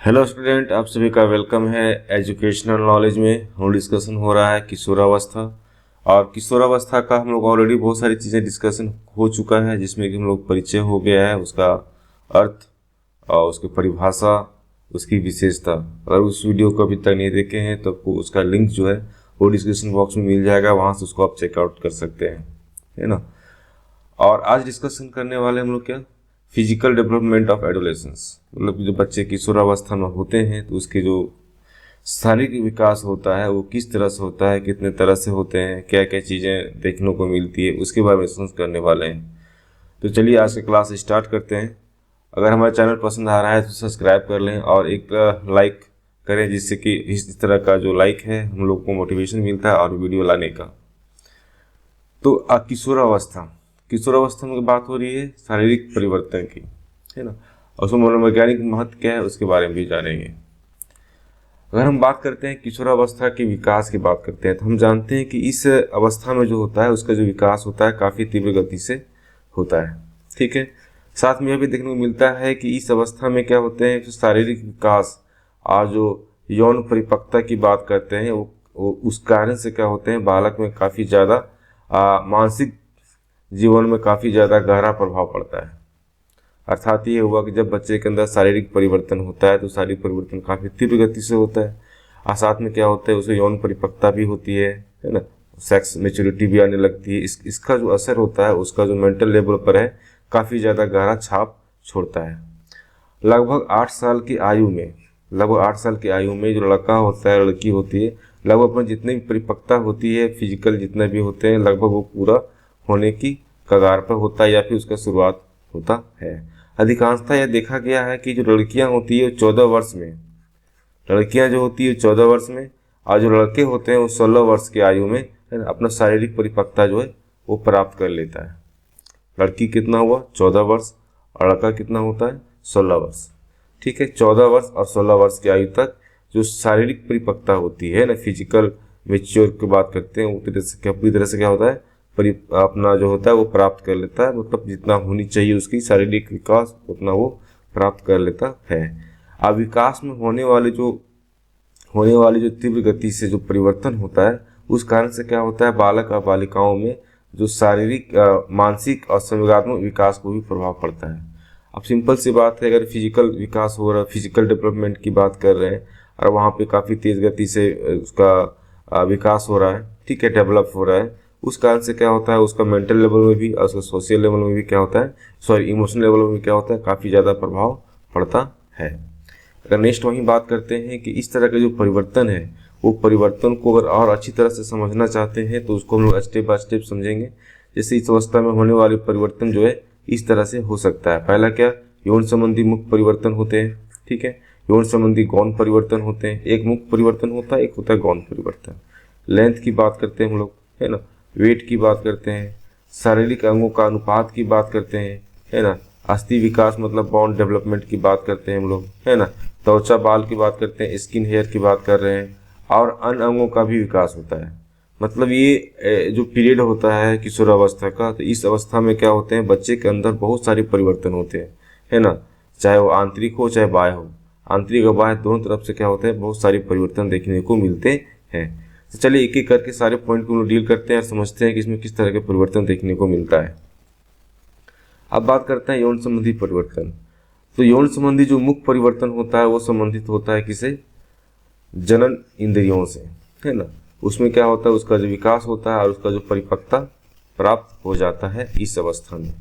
Hello student, आप सभी का वेलकम है। एजुकेशनल नॉलेज में हम डिस्कशन हो रहा है किशोरावस्था। और किशोरावस्था का हम लोग ऑलरेडी बहुत सारी चीज़ें डिस्कशन हो चुका है, जिसमें कि हम लोग परिचय हो गया है, उसका अर्थ और उसकी परिभाषा, उसकी विशेषता। अगर उस वीडियो को अभी तक नहीं देखे हैं तो आपको उसका लिंक जो है वो डिस्क्रिप्शन बॉक्स में मिल जाएगा, वहाँ से उसको आप चेकआउट कर सकते हैं, है ना। और आज डिस्कशन करने वाले हम लोग क्या, फिजिकल डेवलपमेंट ऑफ एडोलेसेंस, मतलब जो बच्चे किशोरावस्था में होते हैं तो उसके जो शारीरिक विकास होता है वो किस तरह से होता है, कितने तरह से होते हैं, क्या क्या चीज़ें देखने को मिलती है, उसके बारे में डिस्कस करने वाले हैं। तो चलिए आज का क्लास स्टार्ट करते हैं। अगर हमारा चैनल पसंद आ रहा है तो सब्सक्राइब कर लें और एक लाइक करें, जिससे कि इस तरह का जो लाइक है हम लोग को मोटिवेशन मिलता है और वीडियो लाने का। तो किशोरावस्था, किशोरावस्था में बात हो रही है शारीरिक परिवर्तन की, है ना। और उसमें मनोवैज्ञानिक महत्व क्या है उसके बारे में भी जानेंगे। अगर हम बात करते हैं किशोरावस्था के विकास की बात करते हैं तो हम जानते हैं कि इस अवस्था में जो होता है उसका जो विकास होता है काफ़ी तीव्र गति से होता है, ठीक है। साथ में यह भी देखने को मिलता है कि इस अवस्था में क्या होते हैं, जो शारीरिक विकास और जो यौन परिपक्वता की बात करते हैं वो उस कारण से क्या होते हैं, बालक में काफ़ी ज़्यादा मानसिक जीवन में काफ़ी ज़्यादा गहरा प्रभाव पड़ता है। अर्थात ये हुआ कि जब बच्चे के अंदर शारीरिक परिवर्तन होता है तो शारीरिक परिवर्तन काफ़ी तीव्र गति से होता है, और साथ में क्या होता है, उसे यौन परिपक्वता भी होती है ना, सेक्स मैच्योरिटी भी आने लगती है। इसका जो असर होता है उसका जो मेंटल लेवल पर है काफ़ी ज़्यादा गहरा छाप छोड़ता है। लगभग 8 साल की आयु में, लगभग 8 साल की आयु में जो लड़का होता है, लड़की होती है, लगभग अपने जितनी भी परिपक्वता होती है, फिजिकल जितने भी होते हैं, लगभग वो पूरा होने की कगार पर होता है या फिर उसका शुरुआत होता है। अधिकांशतः यह देखा गया है कि जो लड़कियां होती है 14 वर्ष में, लड़कियां जो होती है 14 वर्ष में, और जो लड़के होते हैं वो 16 वर्ष की आयु में अपना शारीरिक परिपक्वता जो है वो प्राप्त कर लेता है। लड़की कितना हुआ 14 वर्ष और लड़का कितना होता है 16 वर्ष, ठीक है। 14 वर्ष और 16 वर्ष की आयु तक जो शारीरिक परिपक्वता होती है ना, फिजिकल मेच्योर की बात करते हैं, पूरी तरह से क्या होता है, अपना जो होता है वो प्राप्त कर लेता है। मतलब जितना होनी चाहिए उसकी शारीरिक विकास उतना वो प्राप्त कर लेता है। अब विकास में होने वाली जो तीव्र गति से जो परिवर्तन होता है उस कारण से क्या होता है, बालक और बालिकाओं में जो शारीरिक मानसिक और संवेगात्मक विकास को भी प्रभाव पड़ता है। अब सिंपल सी बात है, अगर फिजिकल विकास हो रहा है, फिजिकल डेवलपमेंट की बात कर रहे हैं और वहाँ पे काफ़ी तेज़ गति से उसका विकास हो रहा है, ठीक है, डेवलप हो रहा है, उस कारण से क्या होता है, उसका मेंटल लेवल में भी और उसका सोशल लेवल में भी क्या होता है, इमोशनल लेवल में भी क्या होता है, काफ़ी ज़्यादा प्रभाव पड़ता है। अगर नेक्स्ट वहीं बात करते हैं कि इस तरह का जो परिवर्तन है वो परिवर्तन को अगर और अच्छी तरह से समझना चाहते हैं तो उसको हम लोग स्टेप बाय स्टेप समझेंगे। जैसे इस अवस्था में होने वाले परिवर्तन जो है इस तरह से हो सकता है। पहला क्या, यौन संबंधी मुख्य परिवर्तन होते हैं, ठीक है। यौन संबंधी गौण परिवर्तन होते हैं, एक मुख्य परिवर्तन होता है, एक होता है गौण परिवर्तन। लेंथ की बात करते हैं हम लोग, है ना, वेट की बात करते हैं, शारीरिक अंगों का अनुपात की बात करते हैं, है ना, अस्थि विकास मतलब बॉन्ड डेवलपमेंट की बात करते हैं हम लोग, है ना, त्वचा बाल की बात करते हैं, स्किन हेयर की बात कर रहे हैं, और अन्य अंगों का भी विकास होता है। मतलब ये जो पीरियड होता है किशोरावस्था का, तो इस अवस्था में क्या होते हैं, बच्चे के अंदर बहुत सारे परिवर्तन होते हैं, है ना, चाहे वो आंतरिक हो चाहे बाह्य हो, आंतरिक और बाह्य दोनों तरफ से क्या होते हैं, बहुत सारे परिवर्तन देखने को मिलते हैं। तो चलिए एक एक करके सारे पॉइंट को डील करते हैं और समझते हैं कि इसमें किस तरह के परिवर्तन देखने को मिलता है। अब बात करते हैं यौन संबंधी परिवर्तन। तो यौन संबंधी जो मुख्य परिवर्तन होता है वो संबंधित होता है किसे, जनन इंद्रियों से, है ना। उसमें क्या होता है, उसका जो विकास होता है और उसका जो परिपक्वता प्राप्त हो जाता है इस अवस्था में।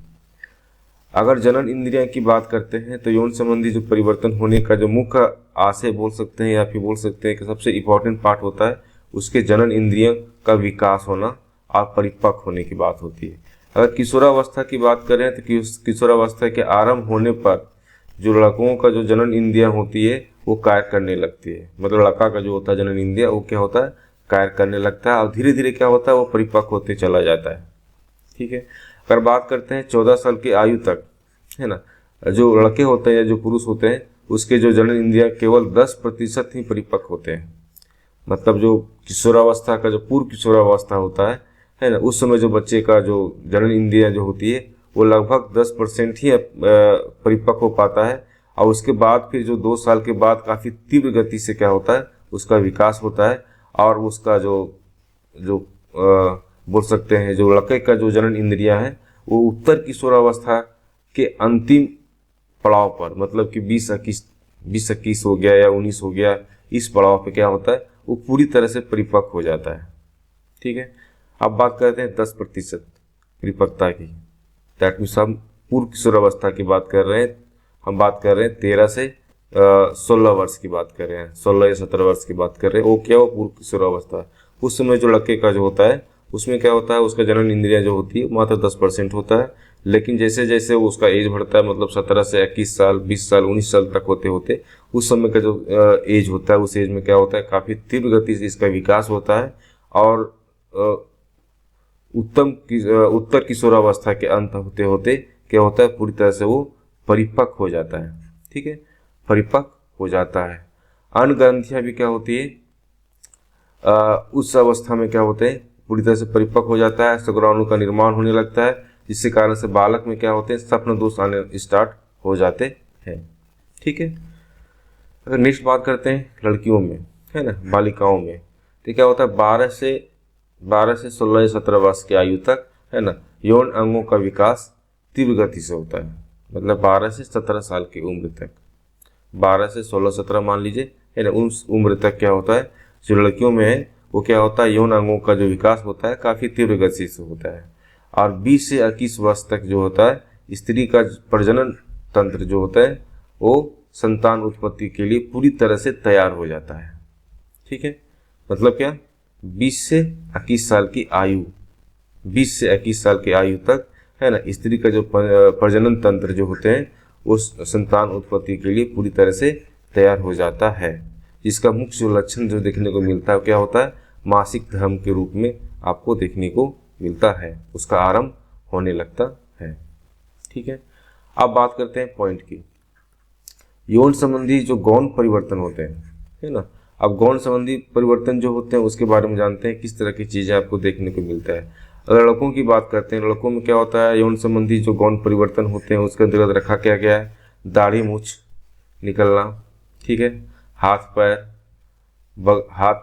अगर जनन इंद्रियों की बात करते हैं तो यौन संबंधी जो परिवर्तन होने का जो मुख्य आशय बोल सकते हैं या फिर बोल सकते हैं कि सबसे इम्पोर्टेंट पार्ट होता है उसके जनन इंद्रियों का विकास होना और परिपक्व होने की बात होती है। अगर किशोरावस्था की बात करें तो किशोरावस्था के आरंभ होने पर जो लड़कों का जो जनन इंद्रियां होती है वो कार्य करने लगती है। मतलब लड़का का जो होता है जनन इंद्रिय वो क्या होता है, कार्य करने लगता है और धीरे धीरे क्या होता है, वो परिपक्व होते चला जाता है, ठीक है। अगर बात करते हैं 14 साल की आयु तक, है ना, जो लड़के होते हैं या जो पुरुष होते हैं उसके जो जनन इंद्रियां केवल 10% ही परिपक्व होते हैं। मतलब जो किशोरावस्था का जो पूर्व किशोरावस्था होता है ना, उस समय जो बच्चे का जो जनन इंद्रियां जो होती है वो लगभग 10% ही परिपक्व हो पाता है और उसके बाद फिर जो 2 साल के बाद काफ़ी तीव्र गति से क्या होता है, उसका विकास होता है। और उसका जो जो बोल सकते हैं जो लड़के का जो जनन इंद्रियां है वो उत्तर किशोरावस्था के अंतिम पड़ाव पर, मतलब कि 20-21 हो गया या 19 हो गया, इस पड़ाव पे क्या होता है, वो पूरी तरह से परिपक्व हो जाता है। ठीक है, अब बात करते हैं 10% परिपक्वता की। दैट मीन्स हम पूर्व किशोरावस्था की बात कर रहे हैं। हम बात कर रहे हैं 13 से 16 वर्ष की बात कर रहे हैं, 16 या 17 वर्ष की बात कर रहे हैं। वो क्या, वो पूर्व किशोरावस्था। उस समय जो लड़के का जो होता है उसमें क्या होता है, उसका जनन इंद्रिया जो होती है मात्र 10% होता है। लेकिन जैसे जैसे वो उसका एज बढ़ता है, मतलब 17 से 21 साल, 20 साल, 19 साल तक होते होते उस समय का जो एज होता है, उस एज में क्या होता है, काफ़ी तीव्र गति से इसका विकास होता है। और उत्तर किशोरावस्था के अंत होते होते क्या होता है, पूरी तरह से वो परिपक्व हो जाता है। ठीक है, परिपक्व हो जाता है। अन्य ग्रंथियां भी क्या होती है, उस अवस्था में क्या होते हैं, पूरी तरह से परिपक्व हो जाता है, शुक्राणु का निर्माण होने लगता है, जिसके कारण से बालक में क्या होते हैं, स्वप्न दोष आने स्टार्ट हो जाते हैं। ठीक है, अगर नेक्स्ट बात करते हैं लड़कियों में, है ना, बालिकाओं में, तो क्या होता है, 12 से 16 या 17 वर्ष की आयु तक, है ना, यौन अंगों का विकास तीव्र गति से होता है। मतलब 12 से 17 साल की उम्र तक, 12 से 16-17 मान लीजिए, है ना, उस उम्र तक क्या होता है, जो लड़कियों में है वो क्या होता है, यौन अंगों का जो विकास होता है काफ़ी तीव्र गति से होता है। और 20 से 21 वर्ष तक जो होता है, स्त्री का प्रजनन तंत्र जो होता है वो संतान उत्पत्ति के लिए पूरी तरह से तैयार हो जाता है। ठीक है, मतलब क्या, 20 से 21 साल की आयु, 20 से 21 साल की आयु तक, है ना, स्त्री का जो प्रजनन तंत्र जो होते हैं वो संतान उत्पत्ति के लिए पूरी तरह से तैयार हो जाता है। जिसका मुख्य जो लक्षण जो देखने को मिलता है क्या होता है, मासिक धर्म के रूप में आपको देखने को मिलता है, उसका आरंभ होने लगता है। ठीक है, अब बात करते हैं पॉइंट की, यौन संबंधी जो गौण परिवर्तन होते हैं, है ना। अब गौण संबंधी परिवर्तन जो होते हैं उसके बारे में जानते हैं, किस तरह की चीज़ें आपको देखने को मिलता है। अगर लड़कों की बात करते हैं, लड़कों में क्या होता है, यौन संबंधी जो गौण परिवर्तन होते हैं उसके अंतर्गत रखा क्या गया है, दाढ़ी मूछ निकलना, ठीक है, हाथ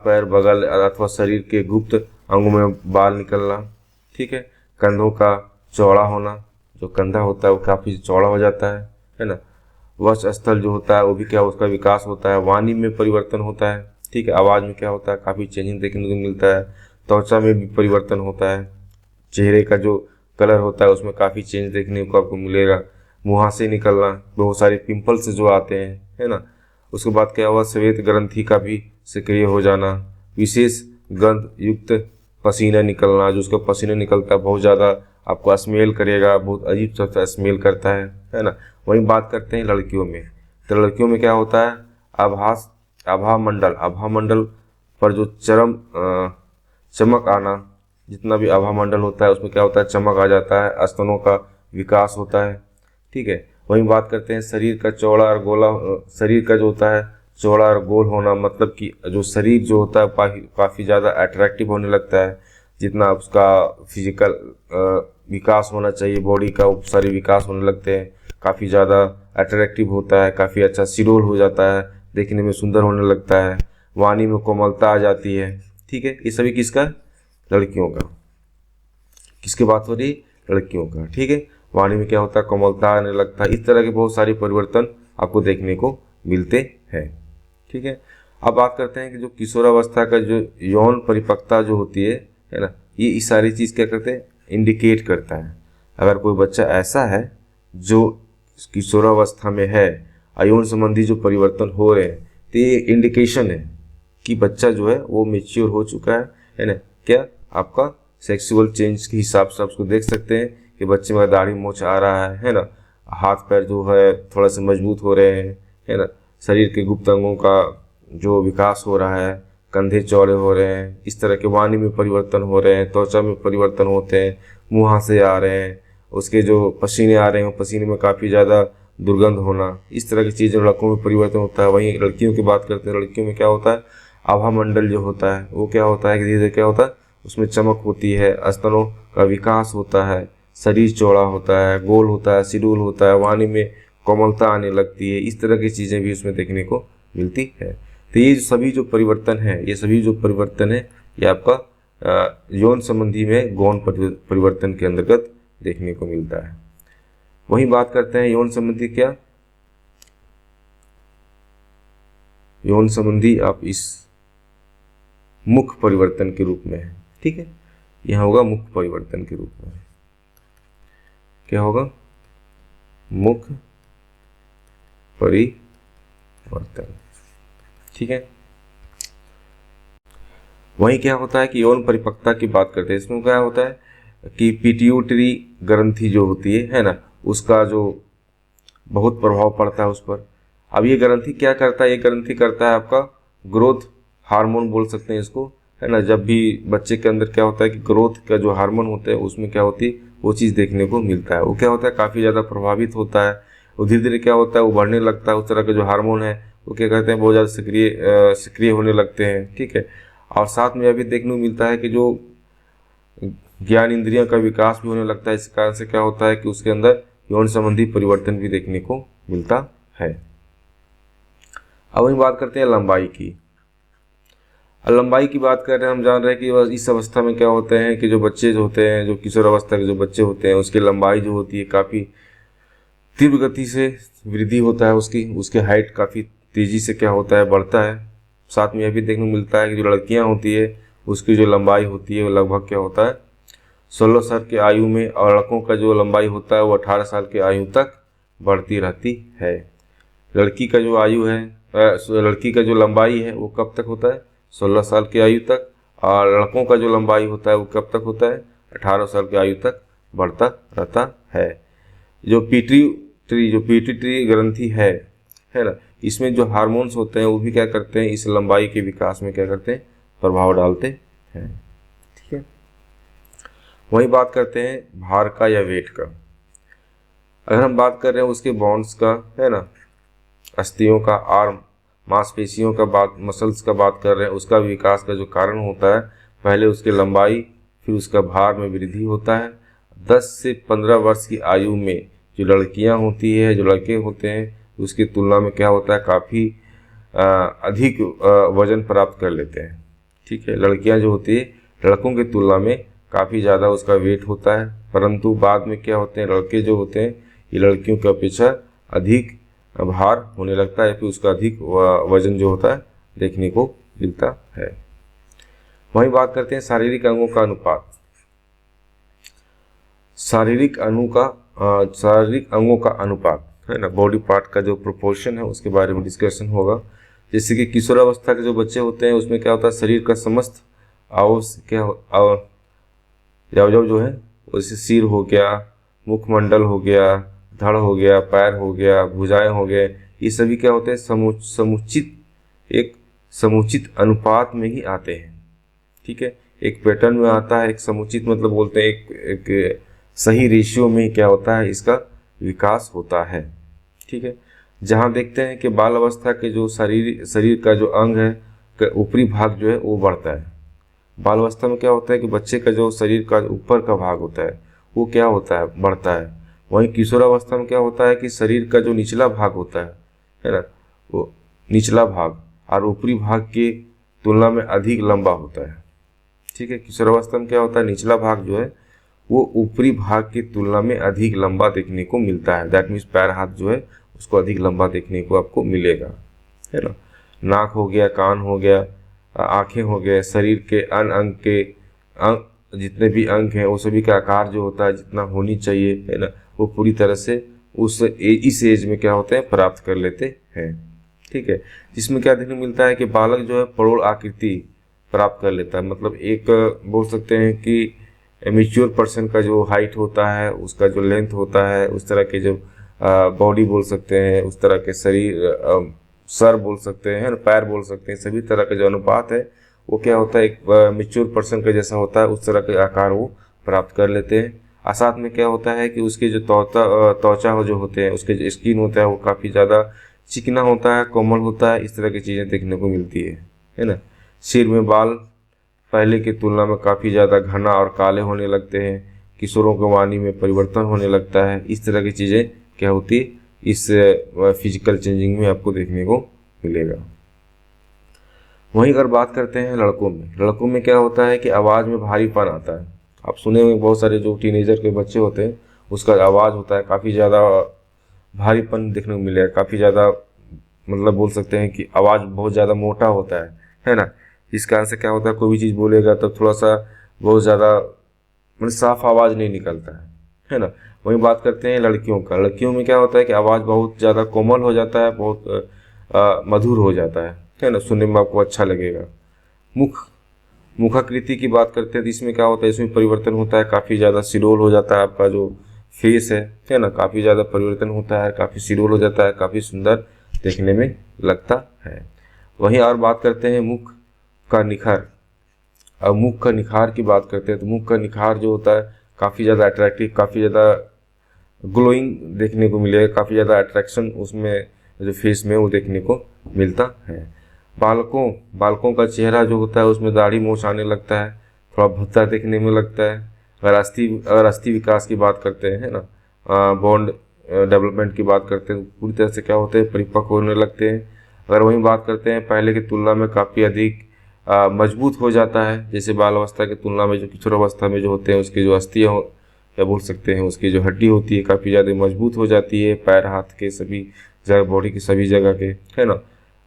पैर बगल अथवा शरीर के गुप्त अंगों में बाल निकलना, ठीक है, कंधों का चौड़ा होना, जो कंधा होता है वो काफ़ी चौड़ा हो जाता है ना। वक्ष स्थल जो होता है वो भी क्या, उसका विकास होता है। वाणी में परिवर्तन होता है, ठीक है, आवाज़ में क्या होता है, काफ़ी चेंजिंग देखने को मिलता है। त्वचा में भी परिवर्तन होता है, चेहरे का जो कलर होता है उसमें काफ़ी चेंज देखने को आपको मिलेगा। मुहासे निकलना, बहुत सारे पिंपल्स जो आते हैं, है ना। उसके बाद क्या हुआ, श्वेत ग्रंथि का भी सक्रिय हो जाना, विशेष गंध युक्त पसीना निकलना, जो उसका पसीना निकलता है बहुत ज़्यादा आपको स्मेल करेगा, बहुत अजीब सा स्मेल करता है ना। वहीं बात करते हैं लड़कियों में, तो लड़कियों में क्या होता है, आभा मंडल पर जो चमक आना, जितना भी आभा मंडल होता है उसमें क्या होता है, चमक आ जाता है, स्तनों का विकास होता है, ठीक है। वहीं बात करते हैं शरीर का चौड़ा और गोला, शरीर का जो होता है चौड़ा और गोल होना, मतलब कि जो शरीर जो होता है काफ़ी ज़्यादा अट्रैक्टिव होने लगता है। जितना उसका फिजिकल विकास होना चाहिए, बॉडी का वो सारे विकास होने लगते हैं, काफ़ी ज़्यादा अट्रैक्टिव होता है, काफ़ी अच्छा सिरोल हो जाता है, देखने में सुंदर होने लगता है, वाणी में कोमलता आ जाती है, ठीक है। ये सभी किसका, लड़कियों का। किसकी बात हो रही, लड़कियों का, ठीक है। वाणी में क्या होता है, कोमलता आने लगता है। इस तरह के बहुत सारे परिवर्तन आपको देखने को मिलते हैं, ठीक है। अब बात करते हैं कि जो किशोरावस्था का जो यौन परिपक्वता जो होती है ना, ये सारी चीज़ क्या करते हैं, इंडिकेट करता है। अगर कोई बच्चा ऐसा है जो किशोरावस्था में है, यौन संबंधी जो परिवर्तन हो रहे हैं, तो ये इंडिकेशन है कि बच्चा जो है वो मेच्योर हो चुका है ना। क्या आपका सेक्सुअल चेंज के हिसाब से आप उसको देख सकते हैं कि बच्चे में दाढ़ी मूंछ आ रहा है ना, हाथ पैर जो है थोड़ा सा मजबूत हो रहे हैं, है ना, शरीर के गुप्त अंगों का जो विकास हो रहा है, कंधे चौड़े हो रहे हैं, इस तरह के वाणी में परिवर्तन हो रहे हैं, त्वचा में परिवर्तन होते हैं, मुहासे आ रहे हैं, उसके जो पसीने आ रहे हैं पसीने में काफ़ी ज़्यादा दुर्गंध होना, इस तरह की चीज़ें लड़कों में परिवर्तन होता है। वहीं लड़कियों की बात करते हैं, लड़कियों में क्या होता है, आभा मंडल जो होता है वो क्या होता है कि धीरे धीरे क्या होता है, उसमें चमक होती है, स्तनों का विकास होता है, शरीर चौड़ा होता है, गोल होता है, सिडूल होता है, वाणी में कोमलता आने लगती है, इस तरह की चीज़ें भी उसमें देखने को मिलती है। तो ये सभी जो परिवर्तन है, ये आपका यौन संबंधी में गौण परिवर्तन के अंतर्गत देखने को मिलता है। वही बात करते हैं यौन संबंधी क्या, यौन संबंधी आप इस मुख्य परिवर्तन के रूप में है। ठीक है, यह होगा मुख्य परिवर्तन के रूप में, क्या होगा, मुख्य परिवर्तन। ठीक है, वही क्या होता है कि यौन परिपक्वता की बात करते हैं, इसमें क्या होता है कि पिट्यूटरी ग्रंथि जो होती है ना, उसका जो बहुत प्रभाव पड़ता है उस पर। अब ये ग्रंथि क्या करता है, ये ग्रंथि करता है आपका ग्रोथ हार्मोन बोल सकते हैं इसको, है ना। जब भी बच्चे के अंदर क्या होता है कि ग्रोथ का जो हार्मोन होता है उसमें क्या होती है, वो चीज़ देखने को मिलता है। वो क्या होता है, काफ़ी ज़्यादा प्रभावित होता है, वो धीरे धीरे क्या होता है, वो बढ़ने लगता है। उस तरह का जो हार्मोन है वो क्या कहते हैं, बहुत ज़्यादा सक्रिय होने लगते हैं। ठीक है, और साथ में अभी देखने को मिलता है कि जो ज्ञान इंद्रियों का विकास भी होने लगता है। इस कारण से क्या होता है कि उसके अंदर यौन संबंधी परिवर्तन भी देखने को मिलता है। अब हम बात करते हैं लंबाई की। लंबाई की बात कर रहे हैं, हम जान रहे हैं कि इस अवस्था में क्या होते हैं कि जो बच्चे जो होते हैं, जो किशोर अवस्था के जो बच्चे होते हैं, उसकी लंबाई जो होती है काफ़ी तीव्र गति से वृद्धि होता है, उसकी हाइट काफ़ी तेज़ी से क्या होता है, बढ़ता है। साथ में यह भी देखने को मिलता है कि जो लड़कियां होती है उसकी जो लंबाई होती है वो लगभग क्या होता है 16 साल की आयु में, और लड़कों का जो लंबाई होता है वो 18 साल की आयु तक बढ़ती रहती है। लड़की का जो आयु है, लड़की का जो लंबाई है वो कब तक होता है, 16 साल की आयु तक, और लड़कों का जो लंबाई होता है वो कब तक होता है, 18 साल की आयु तक बढ़ता रहता है। जो पिट्यूटरी ग्रंथि है ना, इसमें जो हार्मोन्स होते हैं वो भी क्या करते हैं, इस लंबाई के विकास में क्या करते हैं, प्रभाव डालते हैं। ठीक है, वही बात करते हैं भार का या वेट का। अगर हम बात कर रहे हैं उसके बॉन्ड्स का, है ना, अस्थियों का, आर्म मांसपेशियों का बात, मसल्स का बात कर रहे हैं, उसका विकास का जो कारण होता है, पहले उसकी लंबाई, फिर उसका भार में वृद्धि होता है। 10 से 15 वर्ष की आयु में जो लड़कियां होती है, जो लड़के होते हैं, उसकी तुलना में क्या होता है, काफ़ी अधिक वजन प्राप्त कर लेते हैं। ठीक है, लड़कियां जो होती है लड़कों की तुलना में काफ़ी ज़्यादा उसका वेट होता है, परंतु बाद में क्या होते हैं, लड़के जो होते हैं ये लड़कियों की अपेक्षा अधिक भार होने लगता है, फिर उसका अधिक वजन जो होता है देखने को मिलता है। वहीं बात करते हैं शारीरिक अंगों का अनुपात। शारीरिक अंगों का अनुपात, है ना, बॉडी पार्ट का जो प्रोपोर्शन है उसके बारे में डिस्कशन होगा। जैसे कि किशोरावस्था के जो बच्चे होते हैं उसमें क्या होता है, शरीर का समस्त अवयव जो है, जैसे सिर हो गया, मुखमंडल हो गया, धड़ हो गया, पैर हो गया, भुजाएं हो गए, ये सभी क्या होते हैं समुचित अनुपात में ही आते हैं। ठीक है, एक पैटर्न में आता है, एक समुचित मतलब बोलते हैं एक सही रेशियो में क्या होता है, इसका विकास होता है। ठीक है, जहाँ देखते हैं कि बाल अवस्था के जो शरीर का जो अंग है, ऊपरी भाग जो है वो बढ़ता है। बाल अवस्था में क्या होता है कि बच्चे का जो शरीर का ऊपर का भाग होता है वो क्या होता है, बढ़ता है। वहीं किशोरावस्था में क्या होता है कि शरीर का जो निचला भाग होता है ना, वो निचला भाग और ऊपरी भाग की तुलना में अधिक लंबा होता है। ठीक है, किशोरावस्था में क्या होता है, निचला भाग जो है वो ऊपरी भाग की तुलना में अधिक लंबा देखने को मिलता है। दैट मीन्स पैर हाथ जो है उसको अधिक लंबा देखने को आपको मिलेगा, है ना। नाक हो गया, कान हो गया, आंखें हो गए, शरीर के अंग के जितने भी अंग हैं वो सभी का आकार जो होता है जितना होनी चाहिए, है ना, वो पूरी तरह से इस एज में क्या होते हैं, प्राप्त कर लेते हैं। ठीक है, जिसमें क्या देखने को मिलता है कि बालक जो है परोड़ आकृति प्राप्त कर लेता है। मतलब एक बोल सकते हैं कि मेच्योर पर्सन का जो हाइट होता है, उसका जो लेंथ होता है, उस तरह के जो बॉडी बोल सकते हैं, उस तरह के शरीर, सर बोल सकते हैं, पैर बोल सकते हैं, सभी तरह का जो अनुपात है वो क्या होता है, एक मेच्योर पर्सन का जैसा होता है उस तरह के आकार वो प्राप्त कर लेते हैं। और साथ में क्या होता है कि उसके जो त्वचा जो होते हैं, उसके जो स्किन होता है वो काफ़ी ज़्यादा चिकना होता है, कोमल होता है, इस तरह की चीज़ें देखने को मिलती है ना। सिर में बाल पहले की तुलना में काफ़ी ज़्यादा घना और काले होने लगते हैं। किशोरों के वाणी में परिवर्तन होने लगता है। इस तरह की चीज़ें क्या होती इस फिजिकल चेंजिंग में आपको देखने को मिलेगा। वहीं अगर बात करते हैं लड़कों में क्या होता है कि आवाज़ में भारीपन आता है। आप सुने होंगे बहुत सारे जो टीनेजर के बच्चे होते हैं उसका आवाज़ होता है काफ़ी ज़्यादा भारीपन देखने को मिलेगा, काफ़ी ज़्यादा मतलब बोल सकते हैं कि आवाज़ बहुत ज़्यादा मोटा होता है ना। इस कारण से क्या होता है कोई भी चीज़ बोलेगा तब थोड़ा सा बहुत ज़्यादा मतलब साफ आवाज़ नहीं निकलता है ना। वहीं बात करते हैं लड़कियों में क्या होता है कि आवाज़ बहुत ज़्यादा कोमल हो जाता है, बहुत मधुर हो जाता है ना, सुनने में आपको अच्छा लगेगा। मुखाकृति की बात करते हैं तो इसमें क्या होता है, इसमें परिवर्तन होता है, काफ़ी ज़्यादा सिरोल हो जाता है आपका जो फेस है ना, काफ़ी ज़्यादा परिवर्तन होता है, काफ़ी सिरोल हो जाता है, काफ़ी सुंदर देखने में लगता है। वहीं और बात करते हैं मुख का निखार। अब मुख का निखार की बात करते हैं तो मुख का निखार जो होता है काफ़ी ज़्यादा अट्रैक्टिव, काफ़ी ज़्यादा ग्लोइंग देखने को मिलेगा, काफ़ी ज़्यादा अट्रैक्शन उसमें जो फेस में वो देखने को मिलता है। बालकों का चेहरा जो होता है उसमें दाढ़ी मूंछ आने लगता है, थोड़ा भद्दा देखने में लगता है। अगर अस्थि विकास की बात करते हैं ना, बॉन्ड डेवलपमेंट की बात करते हैं पूरी तरह से क्या होते हैं परिपक्व होने लगते हैं। अगर वहीं बात करते हैं पहले की तुलना में काफ़ी अधिक मजबूत हो जाता है, जैसे बाल अवस्था की तुलना में जो किशोरावस्था में जो होते हैं उसकी जो अस्थियाँ या बोल सकते हैं उसकी जो हड्डी होती है काफ़ी ज़्यादा मजबूत हो जाती है, पैर हाथ के सभी जगह, बॉडी की सभी जगह के, है ना।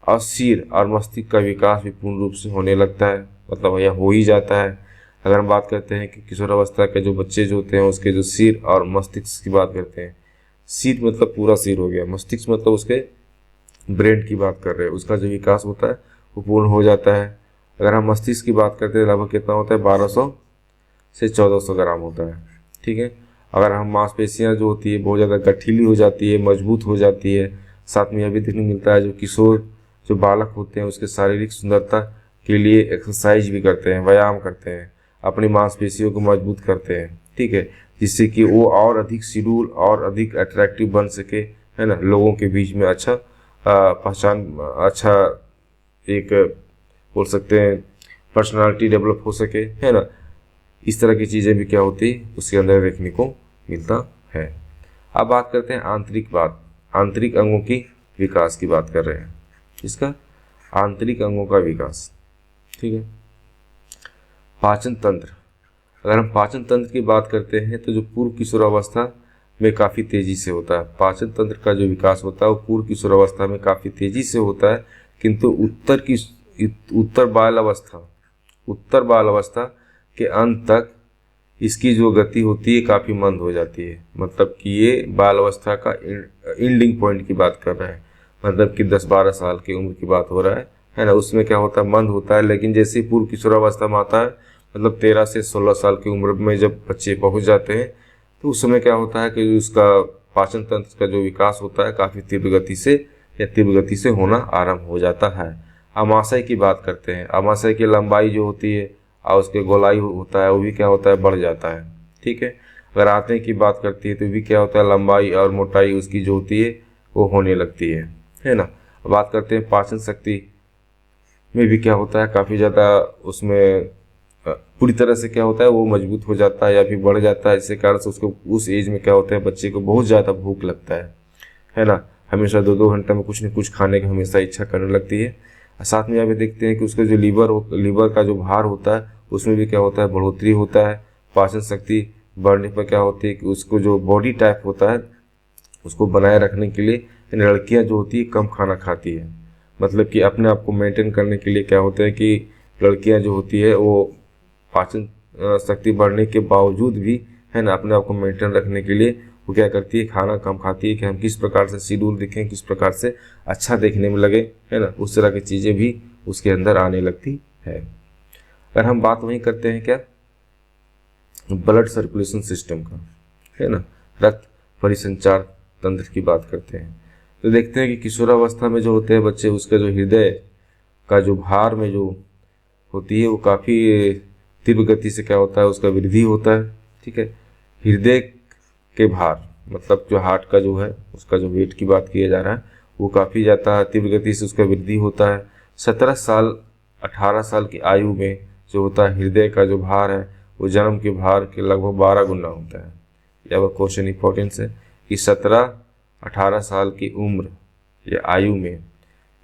और सिर और मस्तिष्क का विकास भी पूर्ण रूप से होने लगता है, मतलब यह हो ही जाता है। अगर हम बात करते हैं कि किशोरावस्था के जो बच्चे जो होते हैं उसके जो सिर और मस्तिष्क की बात करते हैं, सिर मतलब पूरा सिर हो गया, मस्तिष्क मतलब उसके ब्रेन की बात कर रहे हैं, उसका जो विकास होता है वो पूर्ण हो जाता है। अगर हम मस्तिष्क की बात करते हैं लगभग कितना होता है 1200 से 1400 ग्राम होता है, ठीक है। अगर हम मांसपेशियां जो होती है बहुत ज़्यादा गठीली हो जाती है, मजबूत हो जाती है। साथ में यह भी देखने मिलता है जो किशोर जो बालक होते हैं उसके शारीरिक सुंदरता के लिए एक्सरसाइज भी करते हैं, व्यायाम करते हैं, अपनी मांसपेशियों को मजबूत करते हैं, ठीक है, जिससे कि वो और अधिक शिड्यूल और अधिक अट्रैक्टिव बन सके, है ना, लोगों के बीच में अच्छा पहचान, अच्छा एक बोल सकते हैं पर्सनालिटी डेवलप हो सके, है ना। इस तरह की चीज़ें भी क्या होती है उसके अंदर देखने को मिलता है। अब बात करते हैं आंतरिक अंगों की विकास की बात कर रहे हैं, इसका आंतरिक अंगों का विकास, ठीक है। पाचन तंत्र, अगर हम पाचन तंत्र की बात करते हैं तो जो पूर्व किशोरावस्था में काफ़ी तेज़ी से होता है, पाचन तंत्र का जो विकास होता है वो पूर्व किशोरावस्था में काफ़ी तेज़ी से होता है, किंतु उत्तर बाल अवस्था के अंत तक इसकी जो गति होती है काफ़ी मंद हो जाती है। मतलब कि ये बाल अवस्था का एंडिंग पॉइंट की बात कर रहे हैं, मतलब कि 10-12 साल की उम्र की बात हो रहा है ना, उसमें क्या होता है मंद होता है। लेकिन जैसे ही पूर्व किशोरावस्था में आता है, मतलब 13 से 16 साल की उम्र में जब बच्चे पहुंच जाते हैं तो उस समय क्या होता है कि उसका पाचन तंत्र का जो विकास होता है काफ़ी तीव्र गति से होना आरंभ हो जाता है। आमाशय की बात करते हैं, आमाशय की लंबाई जो होती है और उसके गोलाई होता है वो भी क्या होता है बढ़ जाता है, ठीक है। अगर आंतें की बात करती है तो भी क्या होता है लंबाई और मोटाई उसकी जो होती है वो होने लगती है ना। बात करते हैं पाचन शक्ति में भी क्या होता है काफ़ी ज़्यादा उसमें पूरी तरह से क्या होता है वो मजबूत हो जाता है या फिर बढ़ जाता है। इसी कारण से उसको उस एज में क्या होता है बच्चे को बहुत ज़्यादा भूख लगता है ना, हमेशा 2-2 घंटे में कुछ न कुछ खाने की हमेशा इच्छा करने लगती है। साथ में यहाँ पे देखते हैं कि उसका जो लीवर का जो भार होता है उसमें भी क्या होता है बढ़ोतरी होता है। पाचन शक्ति बढ़ने पर क्या होती है कि उसको जो बॉडी टाइप होता है उसको बनाए रखने के लिए लड़कियां जो होती है कम खाना खाती है। मतलब कि अपने आप को मेंटेन करने के लिए क्या होता है कि लड़कियां जो होती है वो पाचन शक्ति बढ़ने के बावजूद भी, है ना, अपने आप को मेंटेन रखने के लिए वो क्या करती है खाना कम खाती है कि हम किस प्रकार से शेड्यूल दिखें, किस प्रकार से अच्छा देखने में लगे, है ना, उस तरह की चीज़ें भी उसके अंदर आने लगती है। अगर हम बात वहीं करते हैं क्या ब्लड सर्कुलेशन सिस्टम का, है ना, रक्त परिसंचार तंत्र की बात करते हैं तो देखते हैं कि किशोरावस्था में जो होते हैं बच्चे उसका जो हृदय का जो भार में जो होती है वो काफ़ी तीव्र गति से क्या होता है उसका वृद्धि होता है, ठीक है। हृदय के भार मतलब जो हार्ट का जो है उसका जो वेट की बात किया जा रहा है वो काफ़ी ज़्यादा तीव्र गति से उसका वृद्धि होता है। 17 साल 18 साल की आयु में जो होता है हृदय का जो भार है वो जन्म के भार के लगभग 12 गुना होता है। यह क्वेश्चन इंपॉर्टेंस है कि 17 18 साल की उम्र या आयु में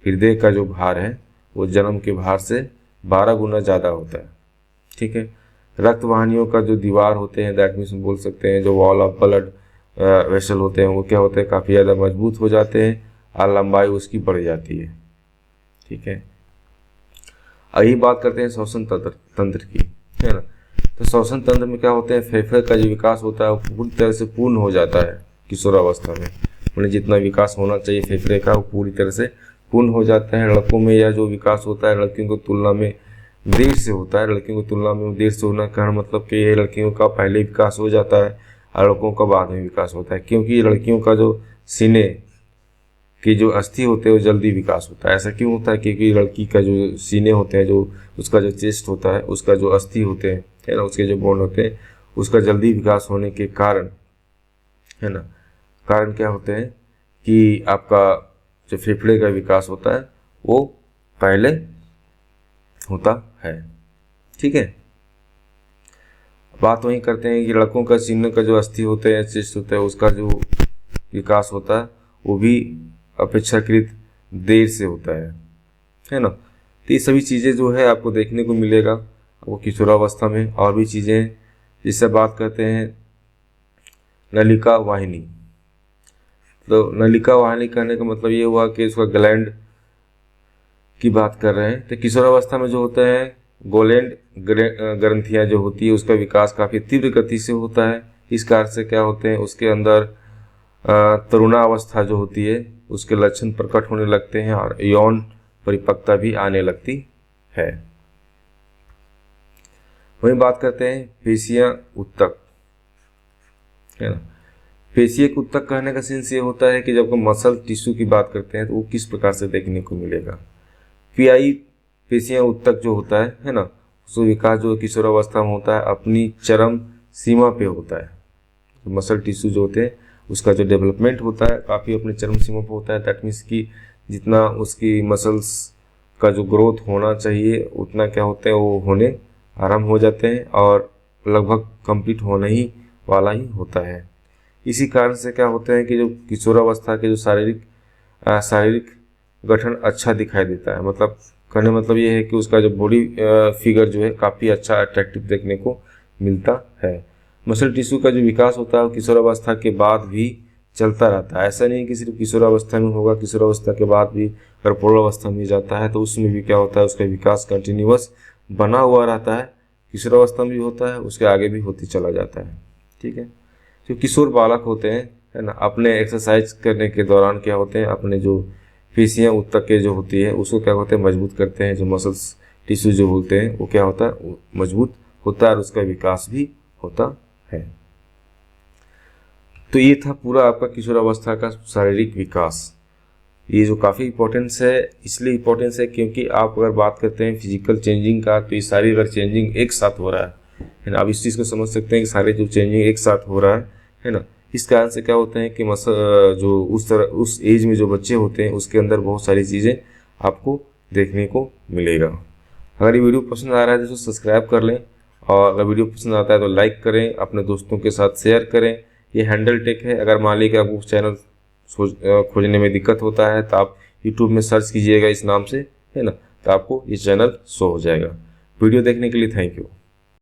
हृदय का जो भार है वो जन्म के भार से 12 गुना ज़्यादा होता है। ठीक है। रक्त वाहिनियों का जो दीवार होते हैं, दैट मीन्स बोल सकते हैं जो वॉल ऑफ ब्लड वेसल होते हैं, वो क्या होते हैं, काफ़ी ज़्यादा मजबूत हो जाते हैं और लंबाई उसकी बढ़ जाती है। ठीक है। अभी बात करते हैं श्वसन तंत्र की, है ना। तो श्वसन तंत्र में क्या होते हैं, फेफड़े का जो विकास होता है वो पूरी तरह से पूर्ण हो जाता है किशोरावस्था में। मतलब जितना विकास होना चाहिए फेफड़े का वो पूरी तरह से पूर्ण हो जाता है। लड़कों में यह जो विकास होता है लड़कियों की तुलना में देर से होता है। लड़कियों की तुलना में देर से होना का कारण मतलब कि ये लड़कियों का पहले विकास हो जाता है और लड़कों का बाद में विकास होता है, क्योंकि लड़कियों का जो सीने की जो अस्थि होते हैं वो जल्दी विकास होता है। ऐसा क्यों होता है, क्योंकि लड़की का जो सीने होते हैं, जो उसका जो चेस्ट होता है, उसका जो अस्थि होते हैं, है ना, उसके जो बोन होते हैं, उसका जल्दी विकास होने के कारण, है ना, कारण क्या होते हैं कि आपका जो फेफड़े का विकास होता है वो पहले होता है। ठीक है। बात वही करते हैं कि लड़कों का सीने का जो अस्थि होते हैं, चेस्ट होता है, उसका जो विकास होता है वो भी अपेक्षाकृत देर से होता है ना। तो ये सभी चीज़ें जो है आपको देखने को मिलेगा वो किशोरावस्था में। और भी चीज़ें हैं जिससे बात करते हैं नलिका वाहिनी। तो नलिका वाहिनी कहने का मतलब ये हुआ कि उसका ग्लैंड की बात कर रहे हैं। तो किशोरावस्था में जो होता है गोलैंड ग्रंथियाँ जो होती है उसका विकास काफ़ी तीव्र गति से होता है। इस कारण से क्या होते हैं उसके अंदर तरुणावस्था जो होती है उसके लक्षण प्रकट होने लगते हैं और यौन परिपक्वता भी आने लगती है। वहीं बात करते हैं पेशियां ऊतक, है ना। पेशीय ऊतक कहने का सेंस ये होता है कि जब हम मसल टिश्यू की बात करते हैं तो वो किस प्रकार से देखने को मिलेगा। पीआई पेशियां ऊतक जो होता है ना, उसका विकास जो किशोरावस्था में होता है अपनी चरम सीमा पे होता है। मसल टिश्यू जो होते हैं उसका जो डेवलपमेंट होता है काफ़ी अपने चरम सीमा पर होता है। दैट मीन्स कि जितना उसकी मसल्स का जो ग्रोथ होना चाहिए उतना क्या होते हैं वो होने आरंभ हो जाते हैं और लगभग कंप्लीट होने ही वाला ही होता है। इसी कारण से क्या होता है कि जो किशोरावस्था के जो शारीरिक गठन अच्छा दिखाई देता है। मतलब कहने मतलब ये है कि उसका जो बॉडी फिगर जो है काफ़ी अच्छा अट्रैक्टिव देखने को मिलता है। मसल टिश्यू का जो विकास होता है वो किशोरावस्था के बाद भी चलता रहता है। ऐसा नहीं कि सिर्फ किशोरावस्था में होगा, किशोरावस्था के बाद भी अगर प्रौढ़ावस्था में जाता है तो उसमें भी क्या होता है उसका विकास कंटिन्यूअस बना हुआ रहता है। किशोरावस्था में भी होता है, उसके आगे भी होती चला जाता है। ठीक है। जो किशोर बालक होते हैं, है ना, अपने एक्सरसाइज करने के दौरान क्या होते हैं अपने जो पेशियां ऊतकें जो होती है उसको क्या होते हैं मजबूत करते हैं। जो मसल्स टिश्यू जो बोलते हैं वो क्या होता है मजबूत होता है और उसका विकास भी होता है। तो ये था पूरा आपका किशोरावस्था का शारीरिक विकास। ये जो काफ़ी इंपॉर्टेंस है, इसलिए इंपॉर्टेंस है क्योंकि आप अगर बात करते हैं फिजिकल चेंजिंग का तो ये सारी अगर चेंजिंग एक साथ हो रहा है ना। आप इस चीज़ को समझ सकते हैं कि सारे जो चेंजिंग एक साथ हो रहा है ना। इस कारण से क्या होता है कि जो उस एज में जो बच्चे होते हैं उसके अंदर बहुत सारी चीज़ें आपको देखने को मिलेगा। अगर ये वीडियो पसंद आ रहा है तो सब्सक्राइब कर लें और अगर वीडियो पसंद आता है तो लाइक करें, अपने दोस्तों के साथ शेयर करें। ये हैंडल टेक है। अगर मान लीजिए आपको चैनल खोजने में दिक्कत होता है तो आप यूट्यूब में सर्च कीजिएगा इस नाम से, है ना, तो आपको ये चैनल शो हो जाएगा। वीडियो देखने के लिए थैंक यू।